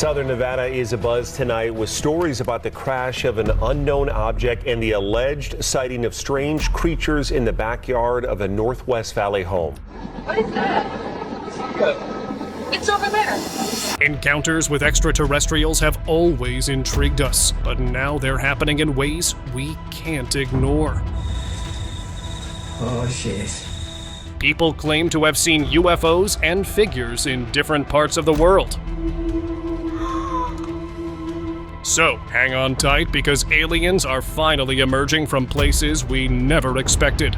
Southern Nevada is abuzz tonight with stories about the crash of an unknown object and the alleged sighting of strange creatures in the backyard of a Northwest Valley home. What is that? It's over there. Encounters with extraterrestrials have always intrigued us, but now they're happening in ways we can't ignore. Oh, shit. People claim to have seen UFOs and figures in different parts of the world. So, hang on tight because aliens are finally emerging from places we never expected.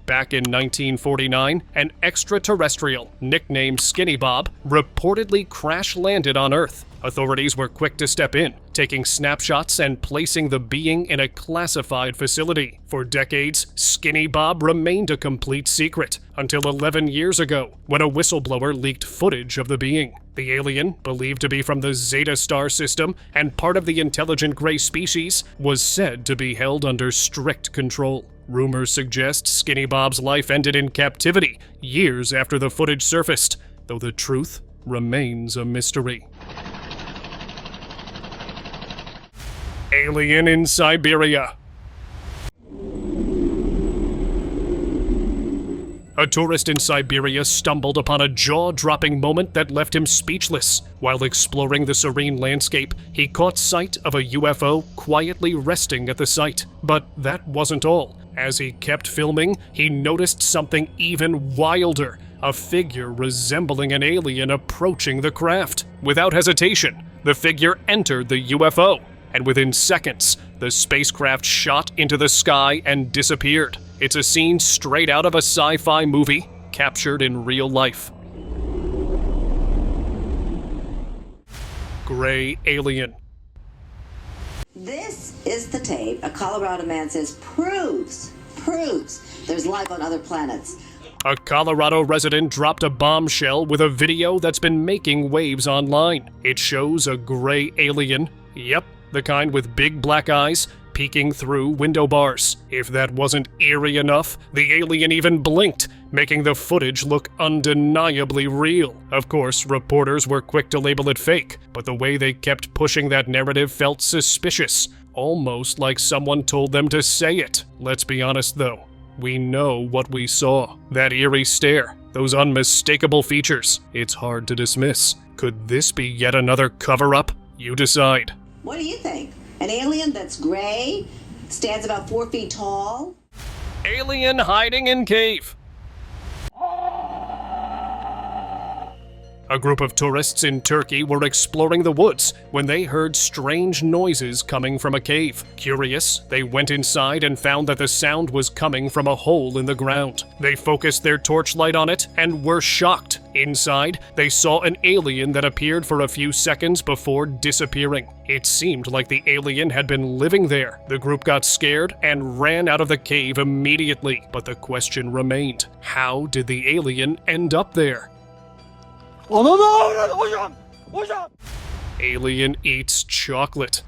Back in 1949, an extraterrestrial, nicknamed Skinny Bob, reportedly crash-landed on Earth. Authorities were quick to step in, taking snapshots and placing the being in a classified facility. For decades, Skinny Bob remained a complete secret, until 11 years ago, when a whistleblower leaked footage of the being. The alien, believed to be from the Zeta Star system and part of the intelligent gray species, was said to be held under strict control. Rumors suggest Skinny Bob's life ended in captivity years after the footage surfaced, though the truth remains a mystery. Alien in Siberia. A tourist in Siberia stumbled upon a jaw-dropping moment that left him speechless. While exploring the serene landscape, he caught sight of a UFO quietly resting at the site. But that wasn't all. As he kept filming, he noticed something even wilder, a figure resembling an alien approaching the craft. Without hesitation, the figure entered the UFO, and within seconds, the spacecraft shot into the sky and disappeared. It's a scene straight out of a sci-fi movie, captured in real life. Gray alien. This is the tape a Colorado man says proves there's life on other planets. A Colorado resident dropped a bombshell with a video that's been making waves online. It shows a gray alien, yep, the kind with big black eyes, peeking through window bars. If that wasn't eerie enough, the alien even blinked, making the footage look undeniably real. Of course, reporters were quick to label it fake, but the way they kept pushing that narrative felt suspicious, almost like someone told them to say it. Let's be honest though, we know what we saw. That eerie stare, those unmistakable features. It's hard to dismiss. Could this be yet another cover-up? You decide. What do you think? An alien that's gray, stands about 4 feet tall? Alien hiding in cave. A group of tourists in Turkey were exploring the woods when they heard strange noises coming from a cave. Curious, they went inside and found that the sound was coming from a hole in the ground. They focused their torchlight on it and were shocked. Inside, they saw an alien that appeared for a few seconds before disappearing. It seemed like the alien had been living there. The group got scared and ran out of the cave immediately, but the question remained: how did the alien end up there? Alien eats chocolate.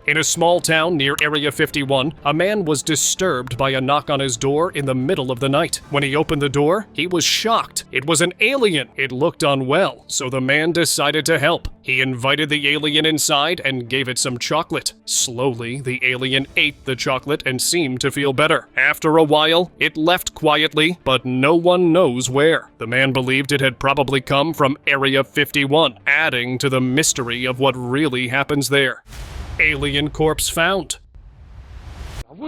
In a small town near Area 51, a man was disturbed by a knock on his door in the middle of the night. When he opened the door, he was shocked. It was an alien. It looked unwell, so the man decided to help. He invited the alien inside and gave it some chocolate. Slowly, the alien ate the chocolate and seemed to feel better. After a while, it left quietly, but no one knows where. The man believed it had probably come from Area 51, adding to the mystery of what really happens there. Alien corpse found. In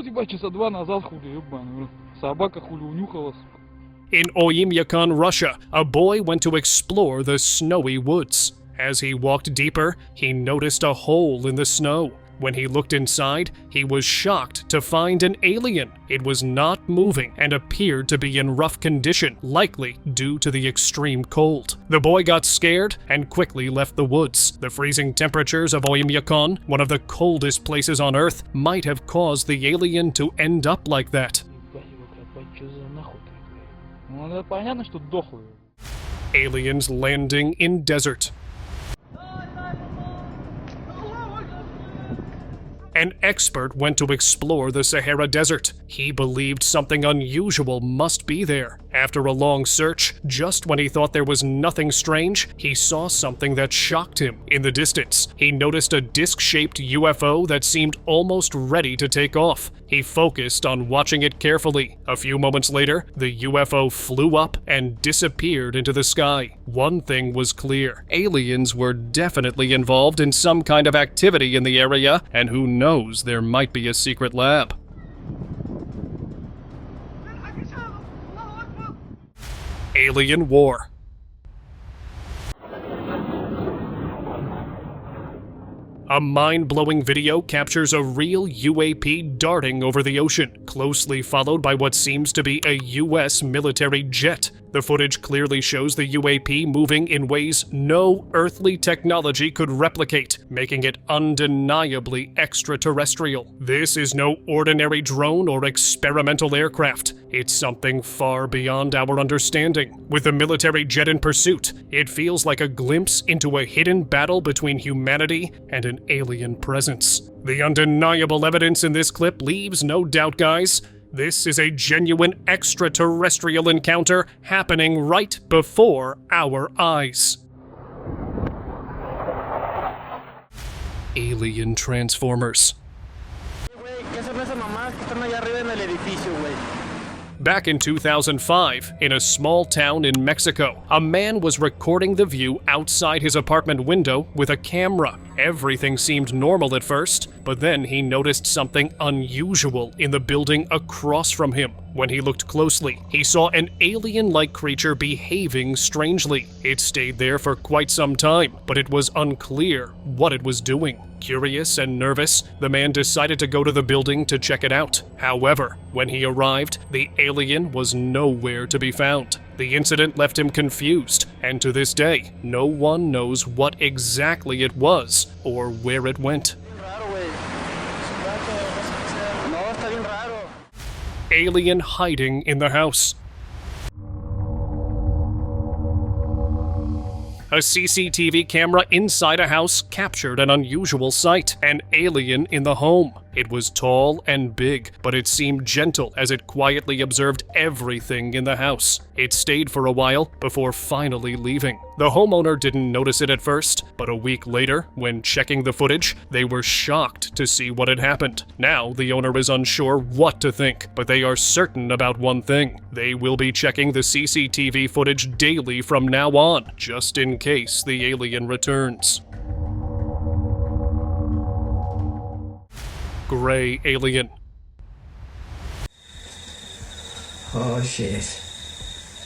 Oymyakon, Russia, a boy went to explore the snowy woods. As he walked deeper, he noticed a hole in the snow. When he looked inside, he was shocked to find an alien. It was not moving and appeared to be in rough condition, likely due to the extreme cold. The boy got scared and quickly left the woods. The freezing temperatures of Oymyakon, one of the coldest places on Earth, might have caused the alien to end up like that. Aliens landing in desert. An expert went to explore the Sahara Desert. He believed something unusual must be there. After a long search, just when he thought there was nothing strange, he saw something that shocked him. In the distance, he noticed a disc-shaped UFO that seemed almost ready to take off. He focused on watching it carefully. A few moments later, the UFO flew up and disappeared into the sky. One thing was clear: aliens were definitely involved in some kind of activity in the area, and who knows, there might be a secret lab. Alien War. A mind-blowing video captures a real UAP darting over the ocean, closely followed by what seems to be a US military jet. The footage clearly shows the UAP moving in ways no earthly technology could replicate, making it undeniably extraterrestrial. This is no ordinary drone or experimental aircraft. It's something far beyond our understanding. With the military jet in pursuit, it feels like a glimpse into a hidden battle between humanity and an alien presence. The undeniable evidence in this clip leaves no doubt, guys. This is a genuine extraterrestrial encounter happening right before our eyes. Alien Transformers. Back in 2005, in a small town in Mexico, a man was recording the view outside his apartment window with a camera. Everything seemed normal at first, but then he noticed something unusual in the building across from him. When he looked closely, he saw an alien-like creature behaving strangely. It stayed there for quite some time, but it was unclear what it was doing. Curious and nervous, the man decided to go to the building to check it out. However, when he arrived, the alien was nowhere to be found. The incident left him confused, and to this day, no one knows what exactly it was or where it went. Alien hiding in the house. A CCTV camera inside a house captured an unusual sight: an alien in the home. It was tall and big, but it seemed gentle as it quietly observed everything in the house. It stayed for a while before finally leaving. The homeowner didn't notice it at first, but a week later, when checking the footage, they were shocked to see what had happened. Now, the owner is unsure what to think, but they are certain about one thing: they will be checking the CCTV footage daily from now on, just in case the alien returns. Gray alien. Oh shit.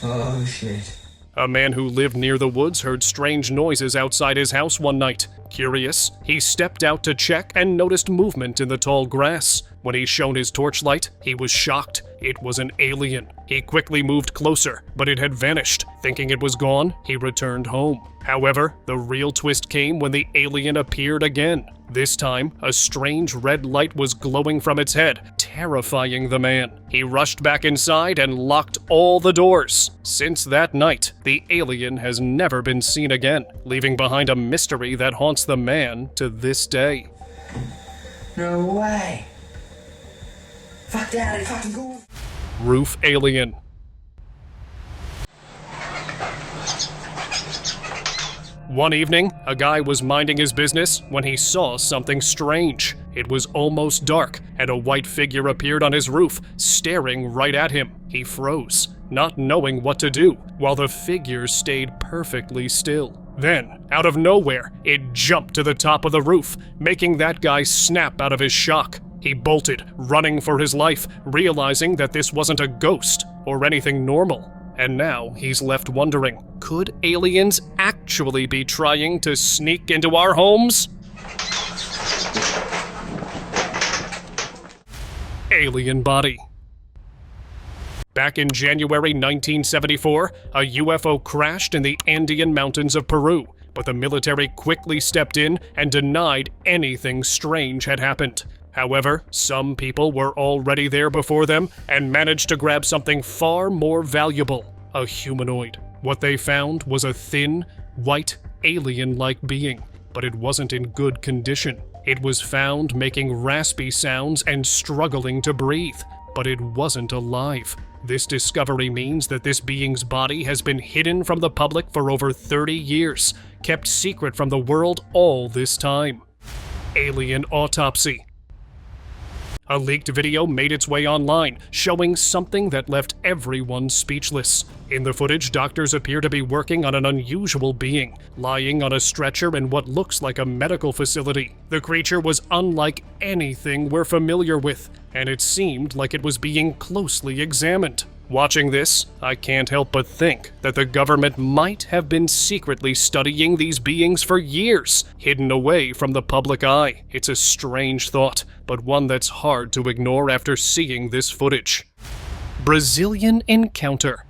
Oh shit. A man who lived near the woods heard strange noises outside his house one night. Curious, he stepped out to check and noticed movement in the tall grass. When he shone his torchlight, he was shocked. It was an alien. He quickly moved closer, but it had vanished. Thinking it was gone, he returned home. However, the real twist came when the alien appeared again. This time, a strange red light was glowing from its head, terrifying the man. He rushed back inside and locked all the doors. Since that night, the alien has never been seen again, leaving behind a mystery that haunts the man to this day. No way. Fuck that, I fucking go. Roof alien. One evening, a guy was minding his business when he saw something strange. It was almost dark, and a white figure appeared on his roof, staring right at him. He froze, not knowing what to do, while the figure stayed perfectly still. Then, out of nowhere, it jumped to the top of the roof, making that guy snap out of his shock. He bolted, running for his life, realizing that this wasn't a ghost or anything normal. And now he's left wondering, could aliens actually be trying to sneak into our homes? Alien body. Back in January 1974, a UFO crashed in the Andean mountains of Peru, but the military quickly stepped in and denied anything strange had happened. However, some people were already there before them and managed to grab something far more valuable: a humanoid. What they found was a thin, white, alien-like being, but it wasn't in good condition. It was found making raspy sounds and struggling to breathe, but it wasn't alive. This discovery means that this being's body has been hidden from the public for over 30 years, kept secret from the world all this time. Alien autopsy. A leaked video made its way online, showing something that left everyone speechless. In the footage, doctors appear to be working on an unusual being, lying on a stretcher in what looks like a medical facility. The creature was unlike anything we're familiar with, and it seemed like it was being closely examined. Watching this, I can't help but think that the government might have been secretly studying these beings for years, hidden away from the public eye. It's a strange thought, but one that's hard to ignore after seeing this footage. Brazilian encounter.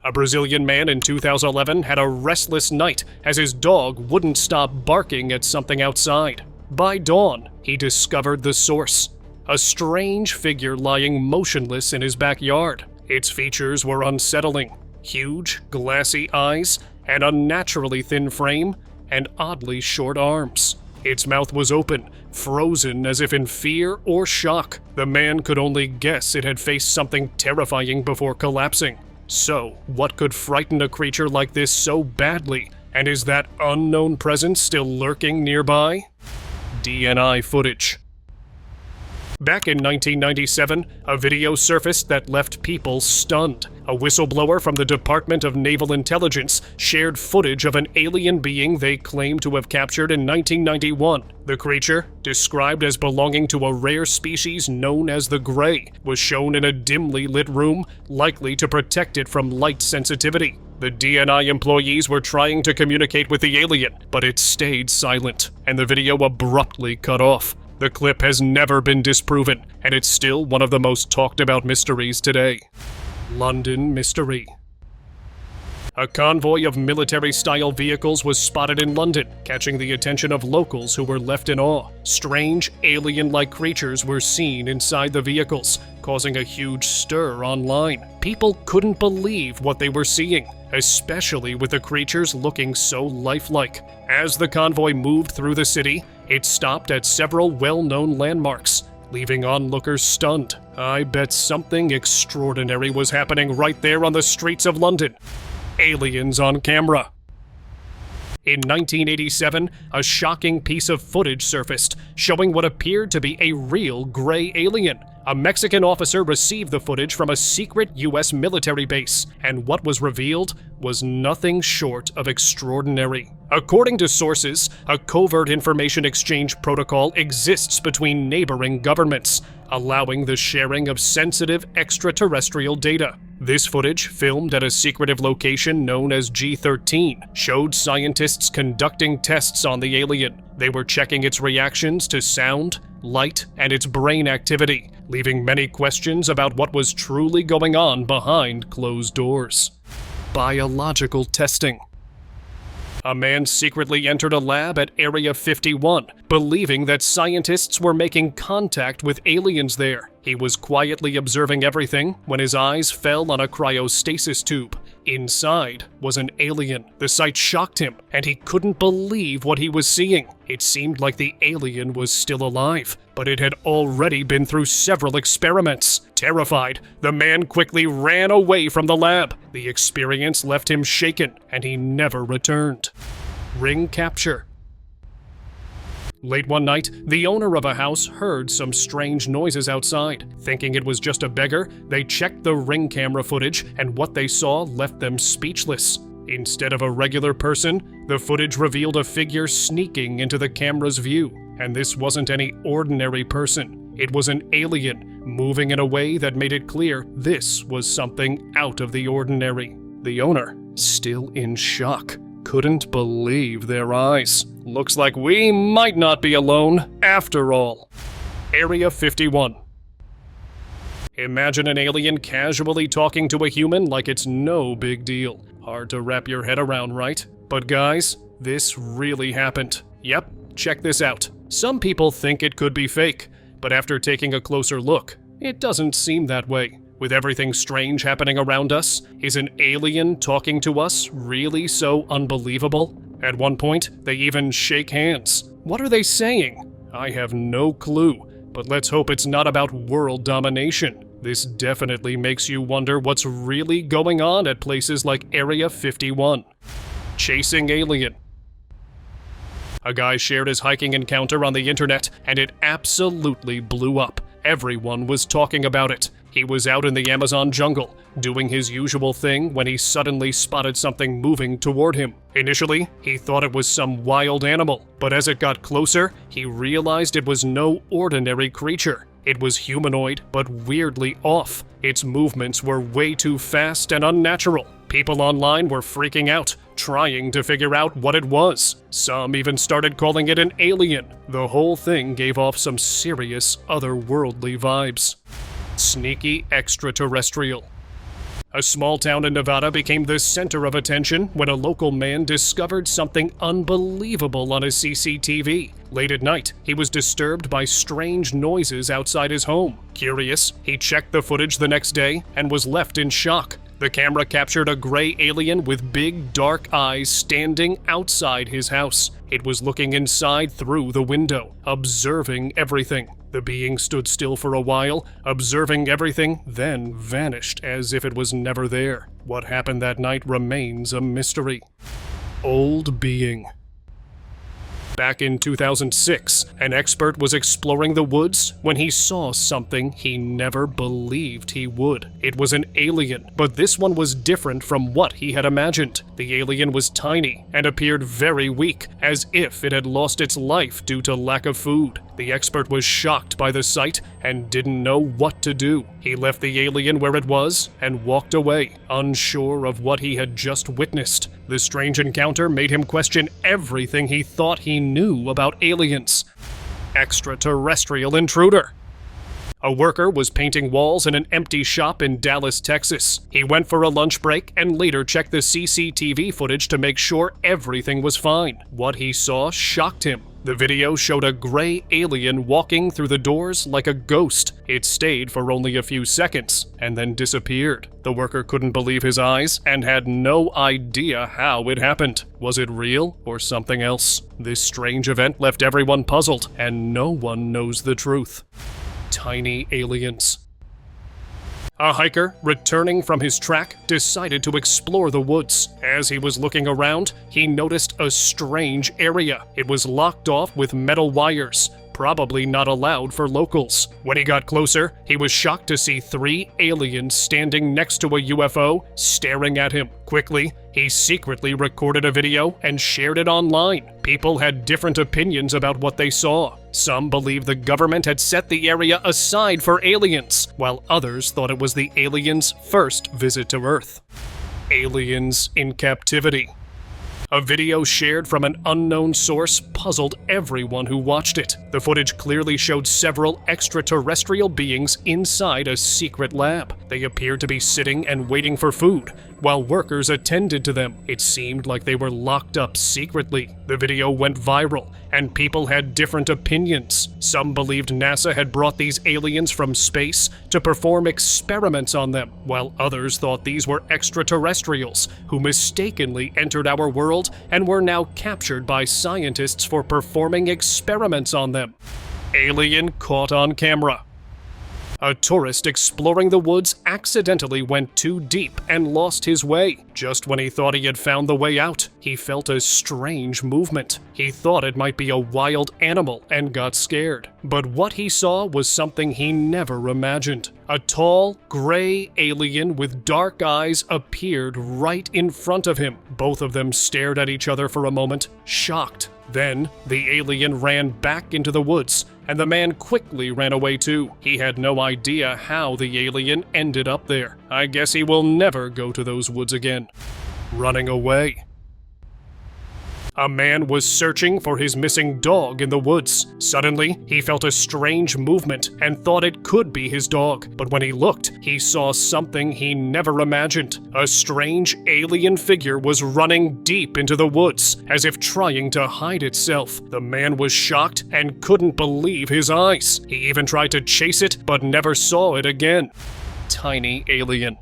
A Brazilian man in 2011 had a restless night as his dog wouldn't stop barking at something outside. By dawn, he discovered the source: a strange figure lying motionless in his backyard. Its features were unsettling: huge, glassy eyes, an unnaturally thin frame, and oddly short arms. Its mouth was open, frozen as if in fear or shock. The man could only guess it had faced something terrifying before collapsing. So, what could frighten a creature like this so badly? And is that unknown presence still lurking nearby? DNI footage. Back in 1997, a video surfaced that left people stunned. A whistleblower from the Department of Naval Intelligence shared footage of an alien being they claimed to have captured in 1991. The creature, described as belonging to a rare species known as the Grey, was shown in a dimly lit room, likely to protect it from light sensitivity. The DNI employees were trying to communicate with the alien, but it stayed silent, and the video abruptly cut off. The clip has never been disproven, and it's still one of the most talked about mysteries today. London mystery. A convoy of military-style vehicles was spotted in London, catching the attention of locals who were left in awe. Strange, alien-like creatures were seen inside the vehicles, causing a huge stir online. People couldn't believe what they were seeing, especially with the creatures looking so lifelike. As the convoy moved through the city, it stopped at several well-known landmarks, leaving onlookers stunned. I bet something extraordinary was happening right there on the streets of London. Aliens on camera. In 1987, a shocking piece of footage surfaced, showing what appeared to be a real gray alien. A Mexican officer received the footage from a secret U.S. military base, and what was revealed was nothing short of extraordinary. According to sources, a covert information exchange protocol exists between neighboring governments, allowing the sharing of sensitive extraterrestrial data. This footage, filmed at a secretive location known as G13, showed scientists conducting tests on the alien. They were checking its reactions to sound, light, and its brain activity, leaving many questions about what was truly going on behind closed doors. Biological testing. A man secretly entered a lab at Area 51, believing that scientists were making contact with aliens there. He was quietly observing everything when his eyes fell on a cryostasis tube. Inside was an alien. The sight shocked him, and he couldn't believe what he was seeing. It seemed like the alien was still alive, but it had already been through several experiments. Terrified, the man quickly ran away from the lab. The experience left him shaken, and he never returned. Ring capture. Late one night, the owner of a house heard some strange noises outside. Thinking it was just a beggar, they checked the ring camera footage, and what they saw left them speechless. Instead of a regular person, the footage revealed a figure sneaking into the camera's view. And this wasn't any ordinary person. It was an alien, moving in a way that made it clear this was something out of the ordinary. The owner, still in shock, couldn't believe their eyes. Looks like we might not be alone after all. Area 51. Imagine an alien casually talking to a human like it's no big deal. Hard to wrap your head around, right? But guys, this really happened. Yep, check this out. Some people think it could be fake, but after taking a closer look, it doesn't seem that way. With everything strange happening around us, is an alien talking to us really so unbelievable? At one point, they even shake hands. What are they saying? I have no clue, but let's hope it's not about world domination. This definitely makes you wonder what's really going on at places like Area 51. Chasing alien. A guy shared his hiking encounter on the internet, and it absolutely blew up. Everyone was talking about it. He was out in the Amazon jungle, doing his usual thing when he suddenly spotted something moving toward him. Initially, he thought it was some wild animal, but as it got closer, he realized it was no ordinary creature. It was humanoid, but weirdly off. Its movements were way too fast and unnatural. People online were freaking out, trying to figure out what it was. Some even started calling it an alien. The whole thing gave off some serious otherworldly vibes. Sneaky extraterrestrial. A small town in Nevada became the center of attention when a local man discovered something unbelievable on his CCTV. Late at night, he was disturbed by strange noises outside his home. Curious, he checked the footage the next day and was left in shock. The camera captured a gray alien with big, dark eyes standing outside his house. It was looking inside through the window, observing everything. The being stood still for a while, observing everything, then vanished as if it was never there. What happened that night remains a mystery. Old being. Back in 2006, an expert was exploring the woods when he saw something he never believed he would. It was an alien, but this one was different from what he had imagined. The alien was tiny and appeared very weak, as if it had lost its life due to lack of food. The expert was shocked by the sight and didn't know what to do. He left the alien where it was and walked away, unsure of what he had just witnessed. The strange encounter made him question everything he thought he knew about aliens. Extraterrestrial intruder. A worker was painting walls in an empty shop in Dallas, Texas. He went for a lunch break and later checked the CCTV footage to make sure everything was fine. What he saw shocked him. The video showed a gray alien walking through the doors like a ghost. It stayed for only a few seconds and then disappeared. The worker couldn't believe his eyes and had no idea how it happened. Was it real or something else? This strange event left everyone puzzled, and no one knows the truth. Tiny aliens. A hiker, returning from his track, decided to explore the woods. As he was looking around, he noticed a strange area. It was locked off with metal wires, probably not allowed for locals. When he got closer, he was shocked to see 3 aliens standing next to a UFO, staring at him. Quickly, he secretly recorded a video and shared it online. People had different opinions about what they saw. Some believed the government had set the area aside for aliens, while others thought it was the aliens' first visit to Earth. Aliens in captivity. A video shared from an unknown source puzzled everyone who watched it. The footage clearly showed several extraterrestrial beings inside a secret lab. They appeared to be sitting and waiting for food, while workers attended to them. It seemed like they were locked up secretly. The video went viral, and people had different opinions. Some believed NASA had brought these aliens from space to perform experiments on them, while others thought these were extraterrestrials who mistakenly entered our world and were now captured by scientists for performing experiments on them. Alien caught on camera. A tourist exploring the woods accidentally went too deep and lost his way. Just when he thought he had found the way out, he felt a strange movement. He thought it might be a wild animal and got scared. But what he saw was something he never imagined. A tall, gray alien with dark eyes appeared right in front of him. Both of them stared at each other for a moment, shocked. Then, the alien ran back into the woods, and the man quickly ran away too. He had no idea how the alien ended up there. I guess he will never go to those woods again. Running away. A man was searching for his missing dog in the woods. Suddenly, he felt a strange movement and thought it could be his dog. But when he looked, he saw something he never imagined. A strange alien figure was running deep into the woods, as if trying to hide itself. The man was shocked and couldn't believe his eyes. He even tried to chase it, but never saw it again. Tiny alien.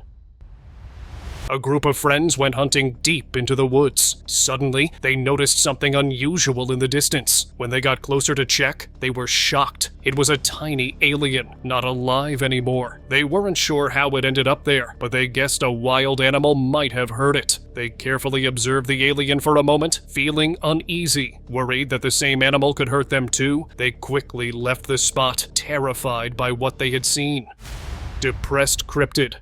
A group of friends went hunting deep into the woods. Suddenly, they noticed something unusual in the distance. When they got closer to check, they were shocked. It was a tiny alien, not alive anymore. They weren't sure how it ended up there, but they guessed a wild animal might have hurt it. They carefully observed the alien for a moment, feeling uneasy. Worried that the same animal could hurt them too, they quickly left the spot, terrified by what they had seen. Depressed cryptid.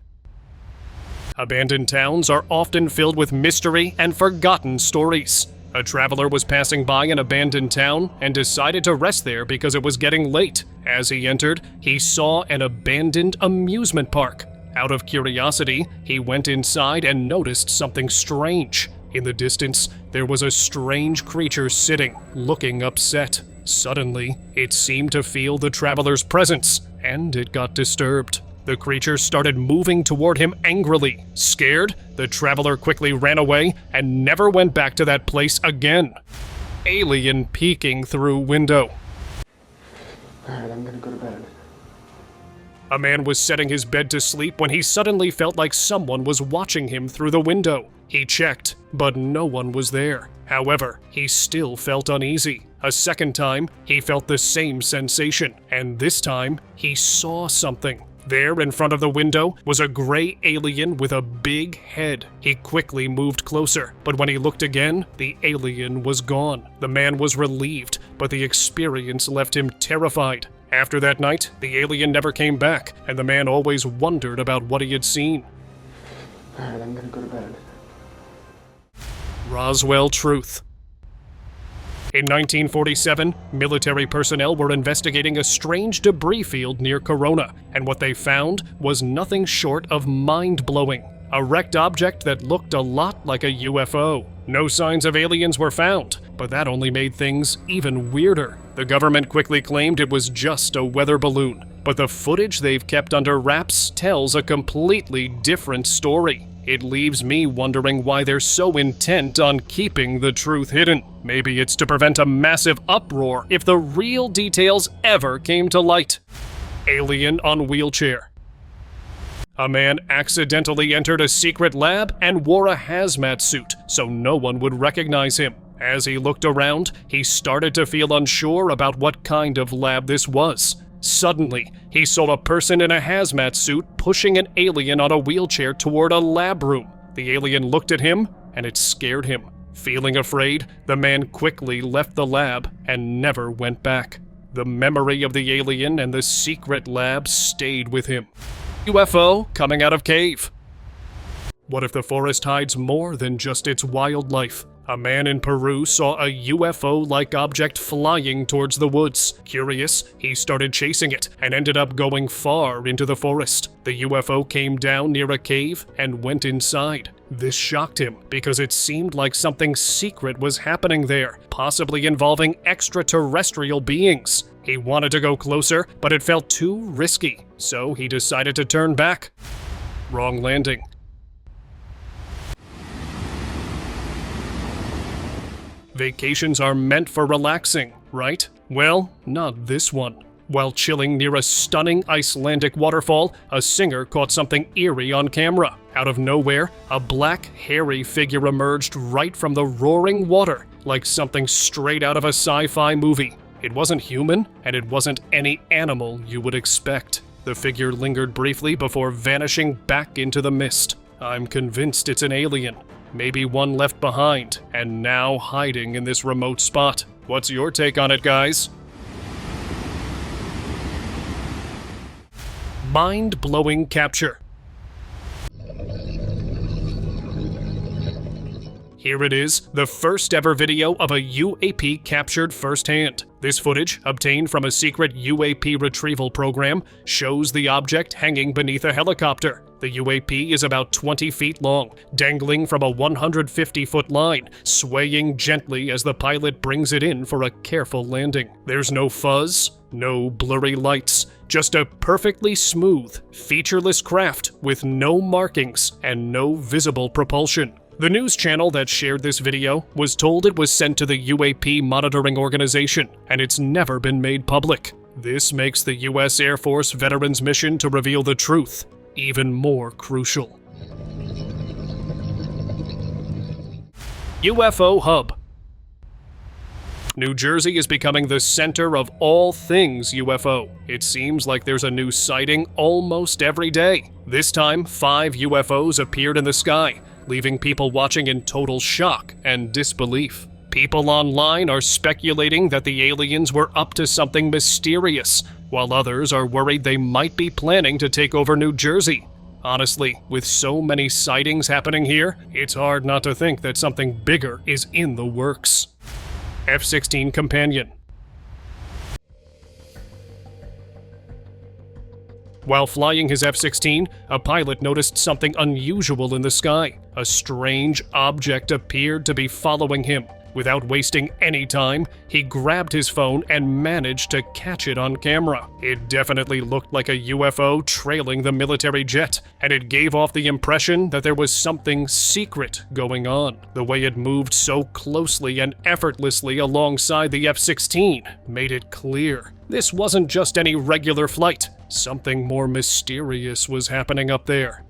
Abandoned towns are often filled with mystery and forgotten stories. A traveler was passing by an abandoned town and decided to rest there because it was getting late. As he entered, he saw an abandoned amusement park. Out of curiosity, he went inside and noticed something strange. In the distance, there was a strange creature sitting, looking upset. Suddenly, it seemed to feel the traveler's presence, and it got disturbed. The creature started moving toward him angrily. Scared, the traveler quickly ran away and never went back to that place again. Alien peeking through window. Alright, I'm gonna go to bed. A man was setting his bed to sleep when he suddenly felt like someone was watching him through the window. He checked, but no one was there. However, he still felt uneasy. A second time, he felt the same sensation, and this time, he saw something. There, in front of the window, was a gray alien with a big head. He quickly moved closer, but when he looked again, the alien was gone. The man was relieved, but the experience left him terrified. After that night, the alien never came back, and the man always wondered about what he had seen. Alright, I'm gonna go to bed. Roswell truth. In 1947, military personnel were investigating a strange debris field near Corona, and what they found was nothing short of mind-blowing. A wrecked object that looked a lot like a UFO. No signs of aliens were found, but that only made things even weirder. The government quickly claimed it was just a weather balloon, but the footage they've kept under wraps tells a completely different story. It leaves me wondering why they're so intent on keeping the truth hidden. Maybe it's to prevent a massive uproar if the real details ever came to light. Alien on wheelchair. A man accidentally entered a secret lab and wore a hazmat suit so no one would recognize him. As he looked around, he started to feel unsure about what kind of lab this was. Suddenly, he saw a person in a hazmat suit pushing an alien on a wheelchair toward a lab room. The alien looked at him, and it scared him. Feeling afraid, the man quickly left the lab and never went back. The memory of the alien and the secret lab stayed with him. UFO coming out of cave. What if the forest hides more than just its wildlife? A man in Peru saw a UFO-like object flying towards the woods. Curious, he started chasing it and ended up going far into the forest. The UFO came down near a cave and went inside. This shocked him because it seemed like something secret was happening there, possibly involving extraterrestrial beings. He wanted to go closer, but it felt too risky, so he decided to turn back. Wrong landing. Vacations are meant for relaxing, right? Well, not this one. While chilling near a stunning Icelandic waterfall, a singer caught something eerie on camera. Out of nowhere, a black, hairy figure emerged right from the roaring water, like something straight out of a sci-fi movie. It wasn't human, and it wasn't any animal you would expect. The figure lingered briefly before vanishing back into the mist. I'm convinced it's an alien. Maybe one left behind, and now hiding in this remote spot. What's your take on it, guys? Mind-blowing capture. Here it is, the first ever video of a UAP captured firsthand. This footage, obtained from a secret UAP retrieval program, shows the object hanging beneath a helicopter. The UAP is about 20 feet long, dangling from a 150-foot line, swaying gently as the pilot brings it in for a careful landing. There's no fuzz, no blurry lights, just a perfectly smooth, featureless craft with no markings and no visible propulsion. The news channel that shared this video was told it was sent to the UAP monitoring organization, and it's never been made public. This makes the U.S. Air Force veterans' mission to reveal the truth even more crucial. UFO Hub. New Jersey is becoming the center of all things UFO. It seems like there's a new sighting almost every day. This time, 5 UFOs appeared in the sky, leaving people watching in total shock and disbelief. People online are speculating that the aliens were up to something mysterious, while others are worried they might be planning to take over New Jersey. Honestly, with so many sightings happening here, it's hard not to think that something bigger is in the works. F-16 Companion. While flying his F-16, a pilot noticed something unusual in the sky. A strange object appeared to be following him. Without wasting any time, he grabbed his phone and managed to catch it on camera. It definitely looked like a UFO trailing the military jet, and it gave off the impression that there was something secret going on. The way it moved so closely and effortlessly alongside the F-16 made it clear this wasn't just any regular flight. Something more mysterious was happening up there.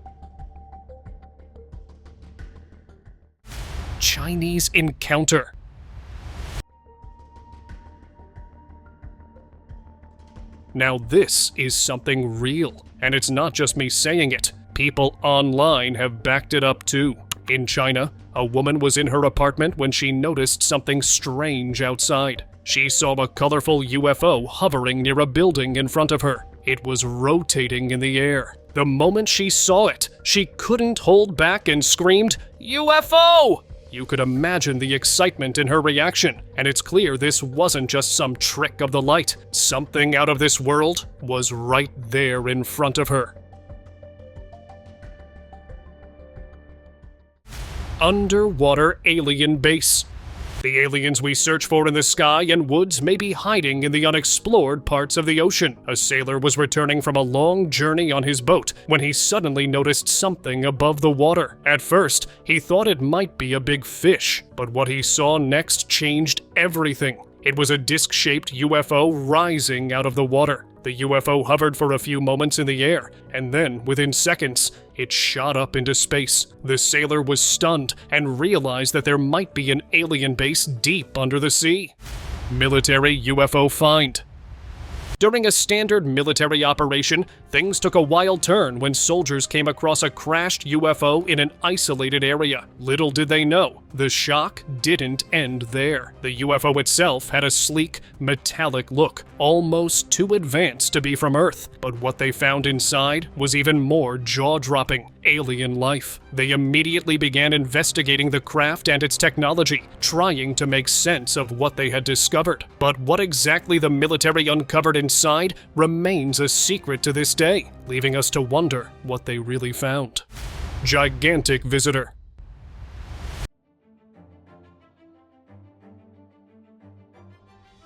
Chinese encounter. Now this is something real, and it's not just me saying it. People online have backed it up too. In China, a woman was in her apartment when she noticed something strange outside. She saw a colorful UFO hovering near a building in front of her. It was rotating in the air. The moment she saw it, she couldn't hold back and screamed, "UFO!" You could imagine the excitement in her reaction, and it's clear this wasn't just some trick of the light. Something out of this world was right there in front of her. Underwater alien base. The aliens we search for in the sky and woods may be hiding in the unexplored parts of the ocean. A sailor was returning from a long journey on his boat when he suddenly noticed something above the water. At first, he thought it might be a big fish, but what he saw next changed everything. It was a disc-shaped UFO rising out of the water. The UFO hovered for a few moments in the air, and then, within seconds, it shot up into space. The sailor was stunned and realized that there might be an alien base deep under the sea. Military UFO find. During a standard military operation, things took a wild turn when soldiers came across a crashed UFO in an isolated area. Little did they know, the shock didn't end there. The UFO itself had a sleek, metallic look, almost too advanced to be from Earth. But what they found inside was even more jaw-dropping: alien life. They immediately began investigating the craft and its technology, trying to make sense of what they had discovered. But what exactly the military uncovered inside remains a secret to this day, leaving us to wonder what they really found. Gigantic visitor.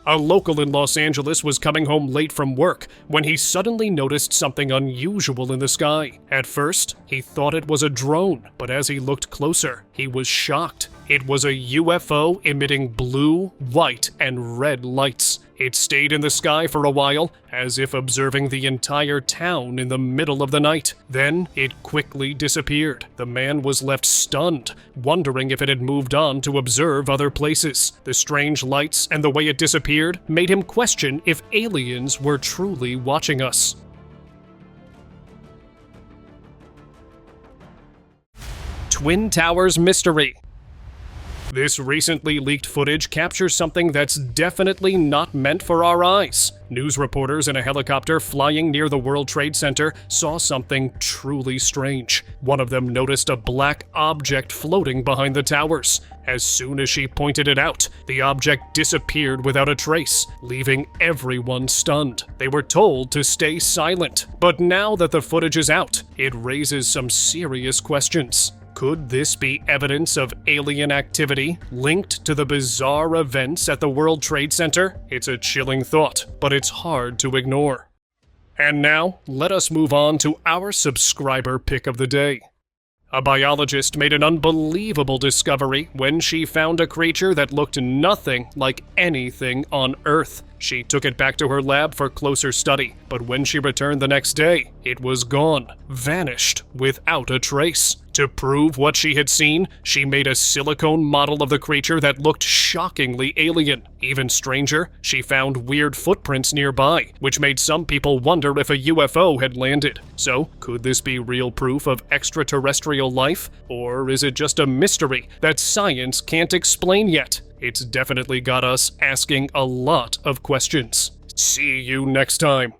A local in Los Angeles was coming home late from work when he suddenly noticed something unusual in the sky. At first, he thought it was a drone, but as he looked closer, he was shocked. It was a UFO emitting blue, white, and red lights. It stayed in the sky for a while, as if observing the entire town in the middle of the night. Then it quickly disappeared. The man was left stunned, wondering if it had moved on to observe other places. The strange lights and the way it disappeared made him question if aliens were truly watching us. Twin Towers mystery. This recently leaked footage captures something that's definitely not meant for our eyes. News reporters in a helicopter flying near the World Trade Center saw something truly strange. One of them noticed a black object floating behind the towers. As soon as she pointed it out, the object disappeared without a trace, leaving everyone stunned. They were told to stay silent, but now that the footage is out, it raises some serious questions. Could this be evidence of alien activity linked to the bizarre events at the World Trade Center? It's a chilling thought, but it's hard to ignore. And now, let us move on to our subscriber pick of the day. A biologist made an unbelievable discovery when she found a creature that looked nothing like anything on Earth. She took it back to her lab for closer study, but when she returned the next day, it was gone, vanished, without a trace. To prove what she had seen, she made a silicone model of the creature that looked shockingly alien. Even stranger, she found weird footprints nearby, which made some people wonder if a UFO had landed. So, could this be real proof of extraterrestrial life? Or is it just a mystery that science can't explain yet? It's definitely got us asking a lot of questions. See you next time.